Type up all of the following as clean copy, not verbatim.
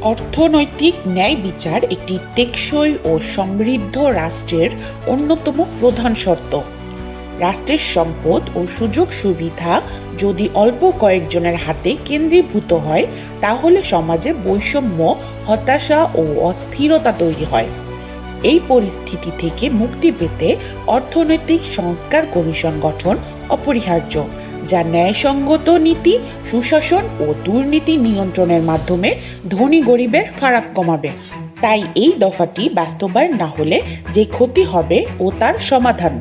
অর্থনৈতিক ন্যায় বিচার একটি টেকসই ও সমৃদ্ধ রাষ্ট্রের অন্যতম প্রধান শর্ত। রাষ্ট্রের সম্পদ ও সুযোগ সুবিধা যদি অল্প কয়েকজনের হাতে কেন্দ্রীভূত হয়, তাহলে সমাজে বৈষম্য, হতাশা ও অস্থিরতা তৈরি হয়। এই পরিস্থিতি থেকে মুক্তি পেতে অর্থনৈতিক সংস্কার কমিশন গঠন অপরিহার্য, যা ন্যায়সঙ্গত নীতি, সুশাসন ও দুর্নীতি নিয়ন্ত্রণের মাধ্যমে ধনী গরিবের ফারাক কমাবে। তাই এই দফাটি বাস্তবায়ন না হলে যে ক্ষতি হবে ও তার সমাধান।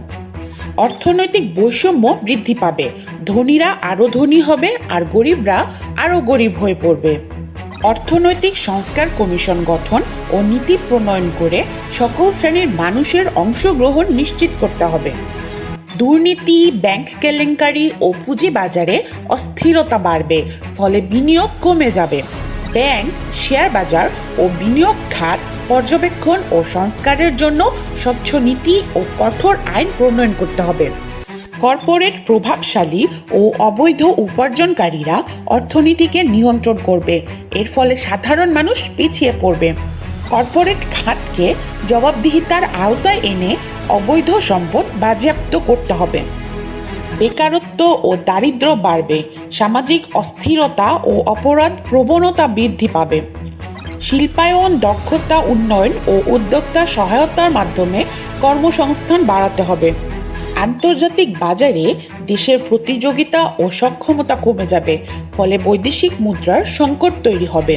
অর্থনৈতিক বৈষম্য বৃদ্ধি পাবে, ধনীরা আরো ধনী হবে আর গরিবরা আরো গরিব হয়ে পড়বে। অর্থনৈতিক সংস্কার কমিশন গঠন ও নীতি প্রণয়ন করে সকল শ্রেণীর মানুষের অংশগ্রহণ নিশ্চিত করতে হবে। দুর্নীতি, ব্যাংক কেলেঙ্কারি ও পুঁজিবাজারে অস্থিরতা বাড়বে, ফলে বিনিয়োগ কমে যাবে। ব্যাংক, শেয়ার বাজার ও বিনিয়োগ খাত পর্যবেক্ষণ ও সংস্কারের জন্য স্বচ্ছ নীতি ও কঠোর আইন প্রণয়ন করতে হবে। কর্পোরেট প্রভাবশালী ও অবৈধ উপার্জনকারীরা অর্থনীতিকে নিয়ন্ত্রণ করবে, এর ফলে সাধারণ মানুষ পিছিয়ে পড়বে। কর্পোরেট খাতকে জবাবদিহিতার আওতায় এনে অবৈধ সম্পদ বাজেয়াপ্ত করতে হবে। বেকারত্ব ও দারিদ্র্য বাড়বে, সামাজিক অস্থিরতা ও অপরাধ প্রবণতা বৃদ্ধি পাবে। শিল্পায়ন, দক্ষতা উন্নয়ন ও উদ্যোক্তা সহায়তার মাধ্যমে কর্মসংস্থান বাড়াতে হবে। আন্তর্জাতিক বাজারে দেশের প্রতিযোগিতা ও সক্ষমতা কমে যাবে, ফলে বৈদেশিক মুদ্রার সংকট তৈরি হবে।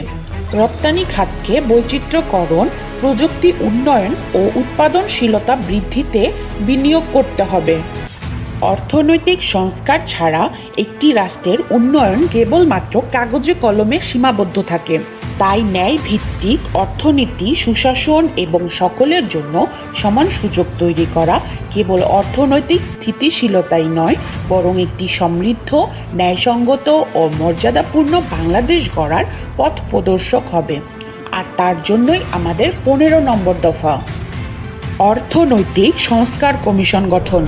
রপ্তানি খাতকে বৈচিত্র্যকরণ, প্রযুক্তি উন্নয়ন ও উৎপাদনশীলতা বৃদ্ধিতে বিনিয়োগ করতে হবে। অর্থনৈতিক সংস্কার ছাড়া একটি রাষ্ট্রের উন্নয়ন কেবলমাত্র কাগজে কলমে সীমাবদ্ধ থাকে। তাই ন্যায় ভিত্তিক অর্থনীতি, সুশাসন এবং সকলের জন্য সমান সুযোগ তৈরি করা কেবল অর্থনৈতিক স্থিতিশীলতাই নয়, বরং একটি সমৃদ্ধ, ন্যায়সঙ্গত ও মর্যাদাপূর্ণ বাংলাদেশ গড়ার পথ প্রদর্শক হবে। আর তার জন্যই আমাদের 15 নম্বর দফা, অর্থনৈতিক সংস্কার কমিশন গঠন।